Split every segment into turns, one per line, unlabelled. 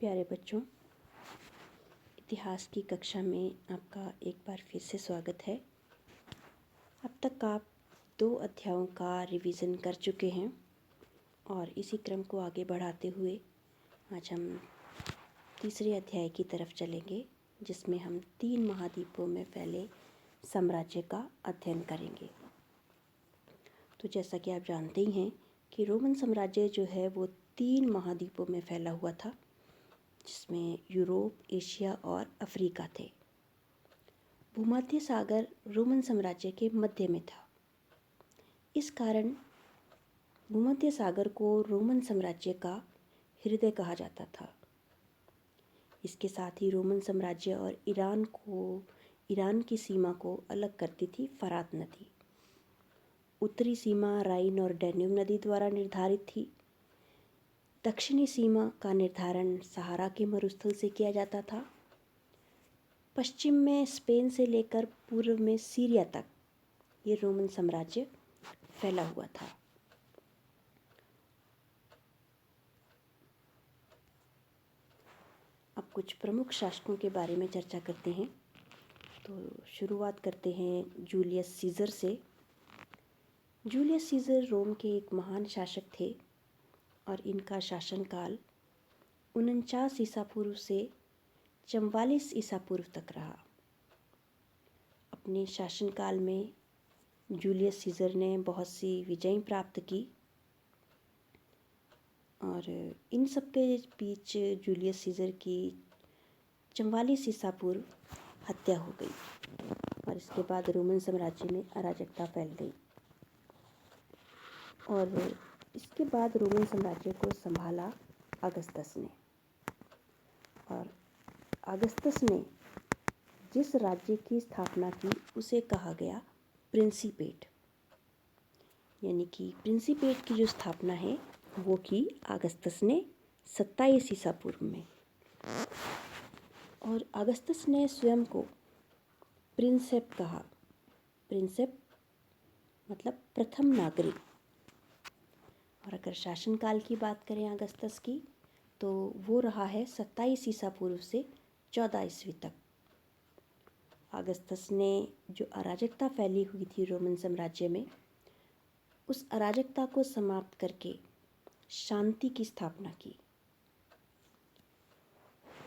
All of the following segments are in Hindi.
प्यारे बच्चों, इतिहास की कक्षा में आपका एक बार फिर से स्वागत है। अब तक आप 2 अध्यायों का रिवीजन कर चुके हैं और इसी क्रम को आगे बढ़ाते हुए आज हम तीसरे अध्याय की तरफ चलेंगे, जिसमें हम 3 महाद्वीपों में फैले साम्राज्य का अध्ययन करेंगे। तो जैसा कि आप जानते ही हैं कि रोमन साम्राज्य जो है वो 3 महाद्वीपों में फैला हुआ था, जिसमें यूरोप, एशिया और अफ्रीका थे। भूमध्य सागर रोमन साम्राज्य के मध्य में था। इस कारण भूमध्य सागर को रोमन साम्राज्य का हृदय कहा जाता था। इसके साथ ही रोमन साम्राज्य और ईरान की सीमा को अलग करती थी फरात नदी। उत्तरी सीमा राइन और डैन्यूब नदी द्वारा निर्धारित थी। दक्षिणी सीमा का निर्धारण सहारा के मरुस्थल से किया जाता था। पश्चिम में स्पेन से लेकर पूर्व में सीरिया तक ये रोमन साम्राज्य फैला हुआ था। अब कुछ प्रमुख शासकों के बारे में चर्चा करते हैं। तो शुरुआत करते हैं जूलियस सीजर से। जूलियस सीजर रोम के एक महान शासक थे और इनका शासनकाल 49 ईसा पूर्व से 44 ईसा पूर्व तक रहा। अपने शासनकाल में जूलियस सीजर ने बहुत सी विजय प्राप्त की और इन सब के बीच जूलियस सीजर की 44 ईसा पूर्व हत्या हो गई और इसके बाद रोमन साम्राज्य में अराजकता फैल गई। और इसके बाद रोमन साम्राज्य को संभाला अगस्तस ने। और अगस्तस ने जिस राज्य की स्थापना की उसे कहा गया प्रिंसिपेट, यानी कि प्रिंसिपेट की जो स्थापना है वो की अगस्तस ने 27 ईसा पूर्व में। और अगस्तस ने स्वयं को प्रिंसेप कहा। प्रिंसेप मतलब प्रथम नागरिक। और अगर शासनकाल की बात करें अगस्तस की, तो वो रहा है 27 ईसा पूर्व से 14 ईस्वी तक। अगस्तस ने जो अराजकता फैली हुई थी रोमन साम्राज्य में, उस अराजकता को समाप्त करके शांति की स्थापना की।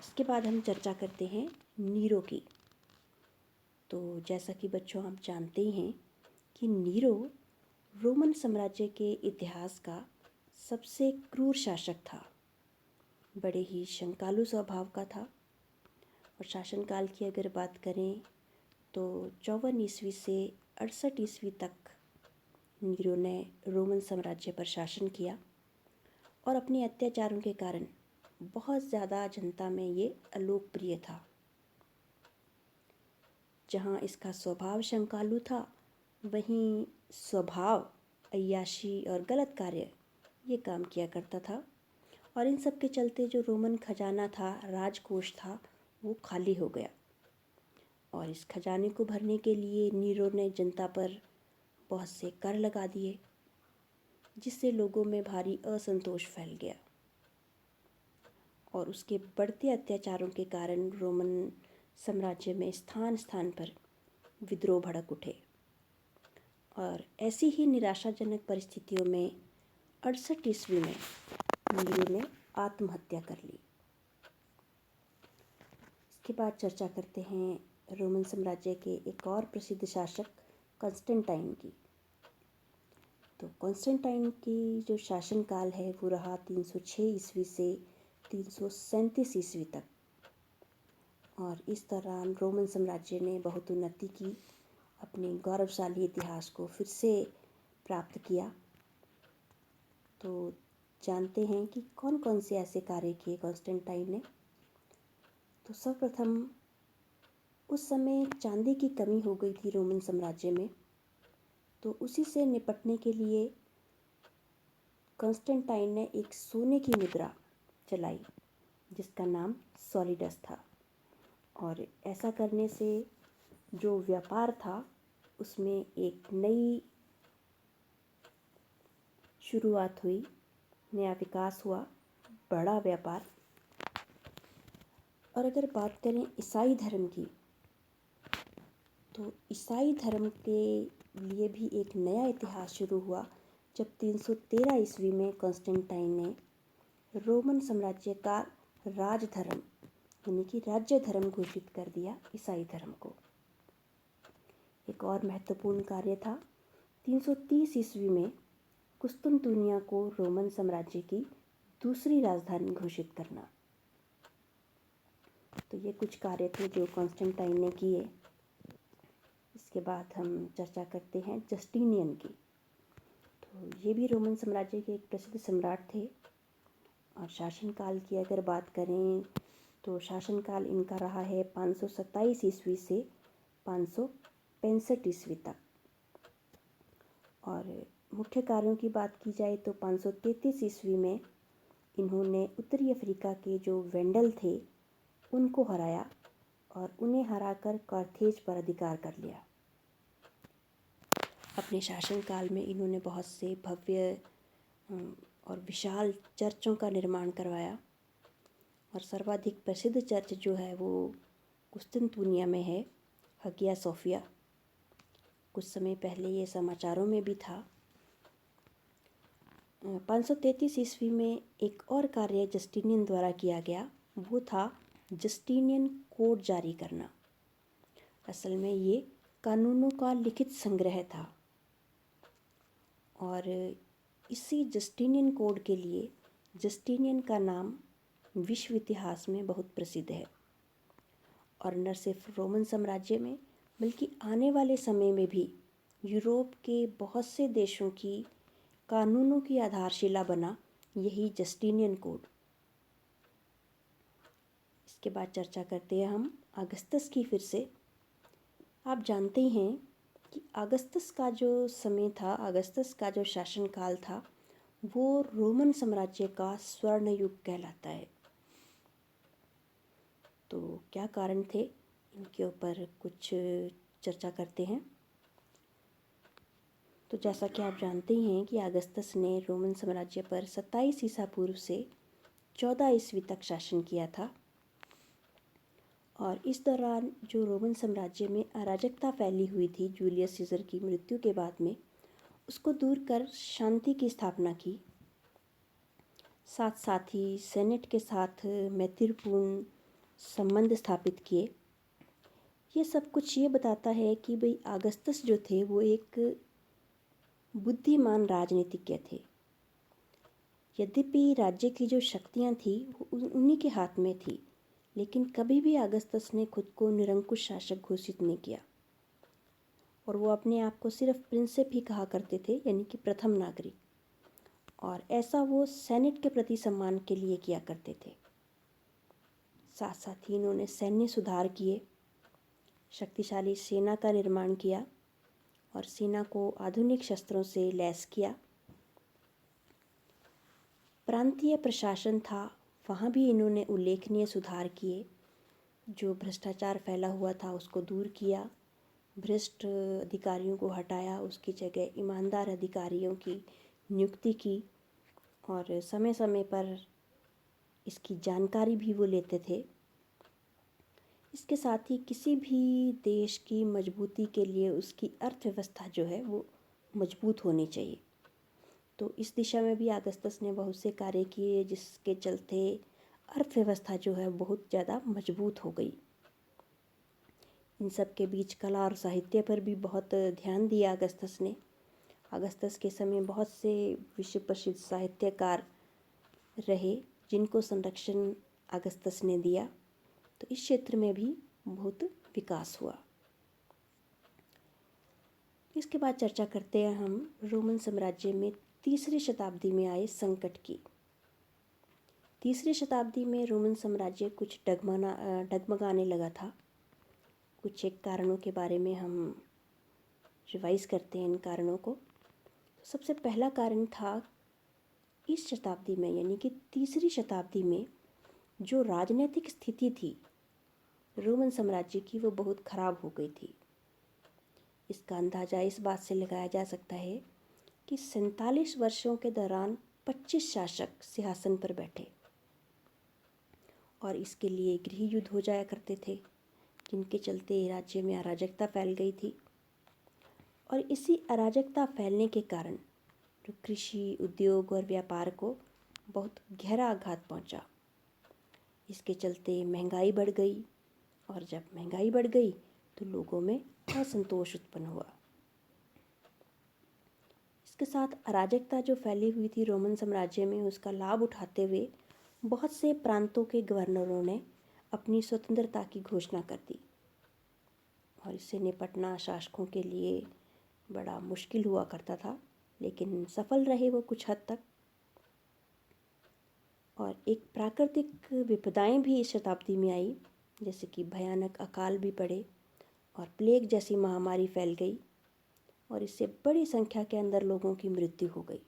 इसके बाद हम चर्चा करते हैं नीरो की। तो जैसा कि बच्चों आप जानते ही हैं कि नीरो रोमन साम्राज्य के इतिहास का सबसे क्रूर शासक था। बड़े ही शंकालु स्वभाव का था। और शासनकाल की अगर बात करें तो 54 ईस्वी से 68 ईस्वी तक नीरो ने रोमन साम्राज्य पर शासन किया और अपने अत्याचारों के कारण बहुत ज़्यादा जनता में ये अलोकप्रिय था। जहाँ इसका स्वभाव शंकालु था, वहीं स्वभाव अय्याशी और गलत कार्य ये काम किया करता था। और इन सब के चलते जो रोमन खजाना था, राजकोष था, वो खाली हो गया। और इस खजाने को भरने के लिए नीरो ने जनता पर बहुत से कर लगा दिए, जिससे लोगों में भारी असंतोष फैल गया। और उसके बढ़ते अत्याचारों के कारण रोमन साम्राज्य में स्थान स्थान पर विद्रोह भड़क उठे। और ऐसी ही निराशाजनक परिस्थितियों में 68 ईस्वी में नीरो ने आत्महत्या कर ली। इसके बाद चर्चा करते हैं रोमन साम्राज्य के एक और प्रसिद्ध शासक कॉन्स्टेंटाइन की। तो कॉन्स्टेंटाइन की जो शासनकाल है वो रहा 306 ईस्वी से 337 ईस्वी तक। और इस दौरान रोमन साम्राज्य ने बहुत उन्नति की, अपने गौरवशाली इतिहास को फिर से प्राप्त किया। तो जानते हैं कि कौन कौन से ऐसे कार्य किए कॉन्स्टेंटाइन ने। तो सर्वप्रथम उस समय चांदी की कमी हो गई थी रोमन साम्राज्य में। तो उसी से निपटने के लिए कॉन्स्टेंटाइन ने एक सोने की मुद्रा चलाई, जिसका नाम सॉलिडस था। और ऐसा करने से जो व्यापार था उसमें एक नई शुरुआत हुई, नया विकास हुआ, बड़ा व्यापार और अगर बात करें ईसाई धर्म की, तो ईसाई धर्म के लिए भी एक नया इतिहास शुरू हुआ जब 313 ईस्वी में कॉन्स्टेंटाइन ने रोमन साम्राज्य का राजधर्म यानी कि राज्य धर्म घोषित कर दिया ईसाई धर्म को। एक और महत्वपूर्ण कार्य था 330 ईस्वी में कुस्तुनतुनिया को रोमन साम्राज्य की दूसरी राजधानी घोषित करना। तो ये कुछ कार्य थे जो कॉन्स्टेंटाइन ने किए। इसके बाद हम चर्चा करते हैं जस्टिनियन की। तो ये भी रोमन साम्राज्य के एक प्रसिद्ध सम्राट थे और शासनकाल की अगर बात करें तो शासनकाल इनका रहा है 527 ईस्वी से 565 ईस्वी तक। और मुख्य कार्यों की बात की जाए तो 533 ईस्वी में इन्होंने उत्तरी अफ्रीका के जो वेंडल थे उनको हराया और उन्हें हराकर कार्थेज पर अधिकार कर लिया। अपने शासनकाल में इन्होंने बहुत से भव्य और विशाल चर्चों का निर्माण करवाया और सर्वाधिक प्रसिद्ध चर्च जो है वो कुस्तुनतुनिया में है, हगिया सोफिया। कुछ समय पहले ये समाचारों में भी था। 533 ईस्वी में एक और कार्य जस्टिनियन द्वारा किया गया, वो था जस्टिनियन कोड जारी करना। असल में ये कानूनों का लिखित संग्रह था और इसी जस्टिनियन कोड के लिए जस्टिनियन का नाम विश्व इतिहास में बहुत प्रसिद्ध है। और न सिर्फ रोमन साम्राज्य में बल्कि आने वाले समय में भी यूरोप के बहुत से देशों की कानूनों की आधारशिला बना यही जस्टिनियन कोड। इसके बाद चर्चा करते हैं हम अगस्तस की। फिर से आप जानते हैं कि अगस्तस का जो समय था, अगस्तस का जो शासनकाल था, वो रोमन साम्राज्य का स्वर्ण युग कहलाता है। तो क्या कारण थे, इनके ऊपर कुछ चर्चा करते हैं। तो जैसा कि आप जानते ही हैं कि अगस्तस ने रोमन साम्राज्य पर 27 ईसा पूर्व से 14 ईस्वी तक शासन किया था और इस दौरान जो रोमन साम्राज्य में अराजकता फैली हुई थी जूलियस सीजर की मृत्यु के बाद में, उसको दूर कर शांति की स्थापना की। साथ साथ ही सेनेट के साथ मैत्रीपूर्ण संबंध स्थापित किए। ये सब कुछ ये बताता है कि भाई अगस्तस जो थे वो एक बुद्धिमान राजनीतिज्ञ थे। यद्यपि राज्य की जो शक्तियाँ थी वो उन्हीं के हाथ में थी, लेकिन कभी भी अगस्तस ने खुद को निरंकुश शासक घोषित नहीं किया और वो अपने आप को सिर्फ प्रिंसेप ही कहा करते थे, यानी कि प्रथम नागरिक। और ऐसा वो सेनेट के प्रति सम्मान के लिए किया करते थे। साथ साथ ही इन्होंने सैन्य सुधार किए, शक्तिशाली सेना का निर्माण किया और सेना को आधुनिक शस्त्रों से लैस किया। प्रांतीय प्रशासन था, वहाँ भी इन्होंने उल्लेखनीय सुधार किए। जो भ्रष्टाचार फैला हुआ था उसको दूर किया, भ्रष्ट अधिकारियों को हटाया, उसकी जगह ईमानदार अधिकारियों की नियुक्ति की और समय समय पर इसकी जानकारी भी वो लेते थे। इसके साथ ही किसी भी देश की मजबूती के लिए उसकी अर्थव्यवस्था जो है वो मजबूत होनी चाहिए। तो इस दिशा में भी अगस्तस ने बहुत से कार्य किए, जिसके चलते अर्थव्यवस्था जो है बहुत ज़्यादा मजबूत हो गई। इन सब के बीच कला और साहित्य पर भी बहुत ध्यान दिया अगस्तस ने। अगस्तस के समय बहुत से विश्व प्रसिद्ध साहित्यकार रहे जिनको संरक्षण अगस्तस ने दिया। तो इस क्षेत्र में भी बहुत विकास हुआ। इसके बाद चर्चा करते हैं हम रोमन साम्राज्य में तीसरी शताब्दी में आए संकट की। तीसरी शताब्दी में रोमन साम्राज्य कुछ डगमगाने लगा था। कुछ एक कारणों के बारे में हम रिवाइज करते हैं इन कारणों को। तो सबसे पहला कारण था इस शताब्दी में, यानी कि तीसरी शताब्दी में जो राजनीतिक स्थिति थी रोमन साम्राज्य की, वो बहुत खराब हो गई थी। इसका अंदाज़ा इस बात से लगाया जा सकता है कि 47 वर्षों के दौरान 25 शासक सिंहासन पर बैठे और इसके लिए गृह युद्ध हो जाया करते थे, जिनके चलते राज्य में अराजकता फैल गई थी। और इसी अराजकता फैलने के कारण जो कृषि, उद्योग और व्यापार को बहुत गहरा आघात पहुंचा। इसके चलते महंगाई बढ़ गई, और जब महंगाई बढ़ गई तो लोगों में असंतोष उत्पन्न हुआ। इसके साथ अराजकता जो फैली हुई थी रोमन साम्राज्य में, उसका लाभ उठाते हुए बहुत से प्रांतों के गवर्नरों ने अपनी स्वतंत्रता की घोषणा कर दी, और इससे निपटना शासकों के लिए बड़ा मुश्किल हुआ करता था, लेकिन सफल रहे वो कुछ हद तक। और एक प्राकृतिक विपदाएं भी इस शताब्दी में आई, जैसे कि भयानक अकाल भी पड़े और प्लेग जैसी महामारी फैल गई, और इससे बड़ी संख्या के अंदर लोगों की मृत्यु हो गई।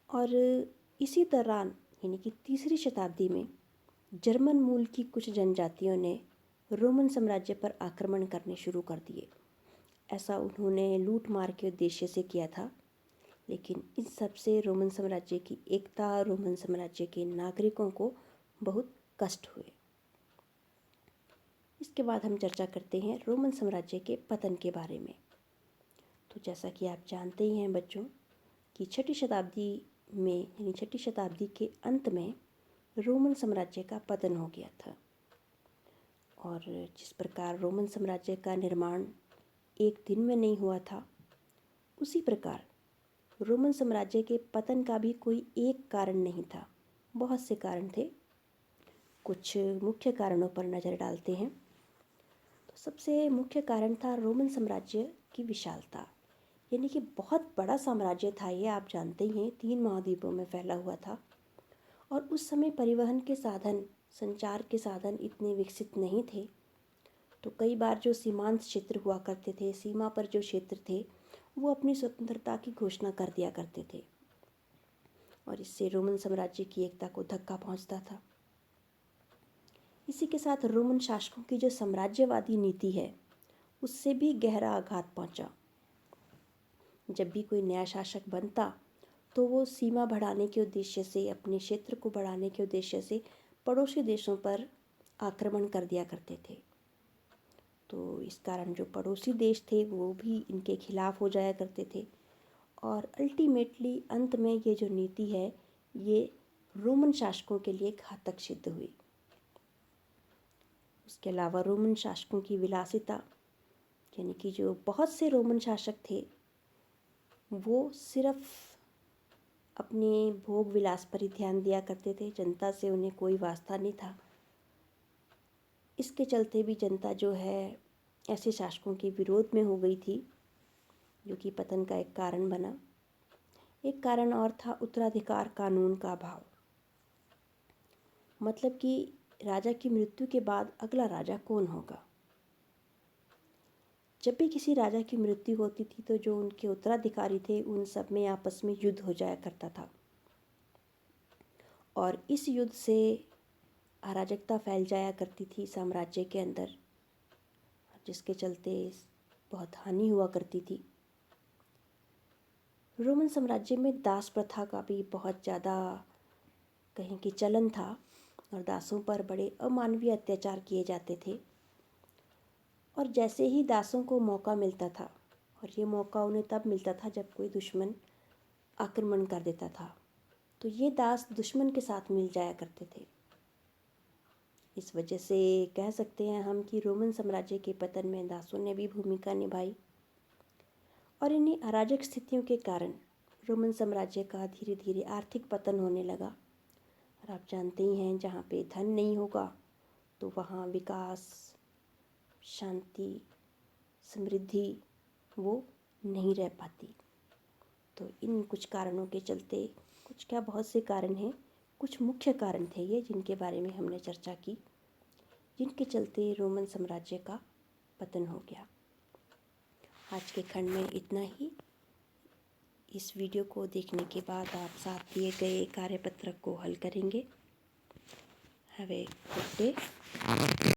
और इसी दौरान यानी कि तीसरी शताब्दी में जर्मन मूल की कुछ जनजातियों ने रोमन साम्राज्य पर आक्रमण करने शुरू कर दिए। ऐसा उन्होंने लूट मार के उद्देश्य से किया था, लेकिन इन सब से रोमन साम्राज्य की एकता, रोमन साम्राज्य के नागरिकों को बहुत कष्ट हुए। इसके बाद हम चर्चा करते हैं रोमन साम्राज्य के पतन के बारे में। तो जैसा कि आप जानते ही हैं बच्चों कि छठी शताब्दी में यानी छठी शताब्दी के अंत में रोमन साम्राज्य का पतन हो गया था। और जिस प्रकार रोमन साम्राज्य का निर्माण एक दिन में नहीं हुआ था, उसी प्रकार रोमन साम्राज्य के पतन का भी कोई एक कारण नहीं था, बहुत से कारण थे। कुछ मुख्य कारणों पर नज़र डालते हैं। तो सबसे मुख्य कारण था रोमन साम्राज्य की विशालता, यानी कि बहुत बड़ा साम्राज्य था ये, आप जानते ही हैं 3 महाद्वीपों में फैला हुआ था। और उस समय परिवहन के साधन, संचार के साधन इतने विकसित नहीं थे, तो कई बार जो सीमांत क्षेत्र हुआ करते थे, सीमा पर जो क्षेत्र थे, वो अपनी स्वतंत्रता की घोषणा कर दिया करते थे, और इससे रोमन साम्राज्य की एकता को धक्का पहुंचता था। इसी के साथ रोमन शासकों की जो साम्राज्यवादी नीति है, उससे भी गहरा आघात पहुंचा। जब भी कोई नया शासक बनता तो वो सीमा बढ़ाने के उद्देश्य से, अपने क्षेत्र को बढ़ाने के उद्देश्य से पड़ोसी देशों पर आक्रमण कर दिया करते थे। तो इस कारण जो पड़ोसी देश थे वो भी इनके खिलाफ हो जाया करते थे, और अल्टीमेटली अंत में ये जो नीति है ये रोमन शासकों के लिए घातक सिद्ध हुई। उसके अलावा रोमन शासकों की विलासिता, यानी कि जो बहुत से रोमन शासक थे वो सिर्फ अपने भोग विलास पर ही ध्यान दिया करते थे, जनता से उन्हें कोई वास्ता नहीं था। इसके चलते भी जनता जो है ऐसे शासकों के विरोध में हो गई थी, जो कि पतन का एक कारण बना। एक कारण और था उत्तराधिकार कानून का अभाव, मतलब कि राजा की मृत्यु के बाद अगला राजा कौन होगा। जब भी किसी राजा की मृत्यु होती थी तो जो उनके उत्तराधिकारी थे उन सब में आपस में युद्ध हो जाया करता था, और इस युद्ध से अराजकता फैल जाया करती थी साम्राज्य के अंदर, जिसके चलते बहुत हानि हुआ करती थी। रोमन साम्राज्य में दास प्रथा का भी बहुत ज़्यादा कहीं कि चलन था, और दासों पर बड़े अमानवीय अत्याचार किए जाते थे। और जैसे ही दासों को मौका मिलता था, और ये मौका उन्हें तब मिलता था जब कोई दुश्मन आक्रमण कर देता था, तो ये दास दुश्मन के साथ मिल जाया करते थे। इस वजह से कह सकते हैं हम कि रोमन साम्राज्य के पतन में दासों ने भी भूमिका निभाई। और इन्हीं अराजक स्थितियों के कारण रोमन साम्राज्य का धीरे धीरे आर्थिक पतन होने लगा। और आप जानते ही हैं जहाँ पे धन नहीं होगा तो वहाँ विकास, शांति, समृद्धि वो नहीं रह पाती। तो इन कुछ कारणों के चलते, कुछ क्या बहुत से कारण हैं, कुछ मुख्य कारण थे ये जिनके बारे में हमने चर्चा की, जिनके चलते रोमन साम्राज्य का पतन हो गया। आज के खंड में इतना ही। इस वीडियो को देखने के बाद आप साथ दिए गए कार्यपत्रक को हल करेंगे। Have a good day.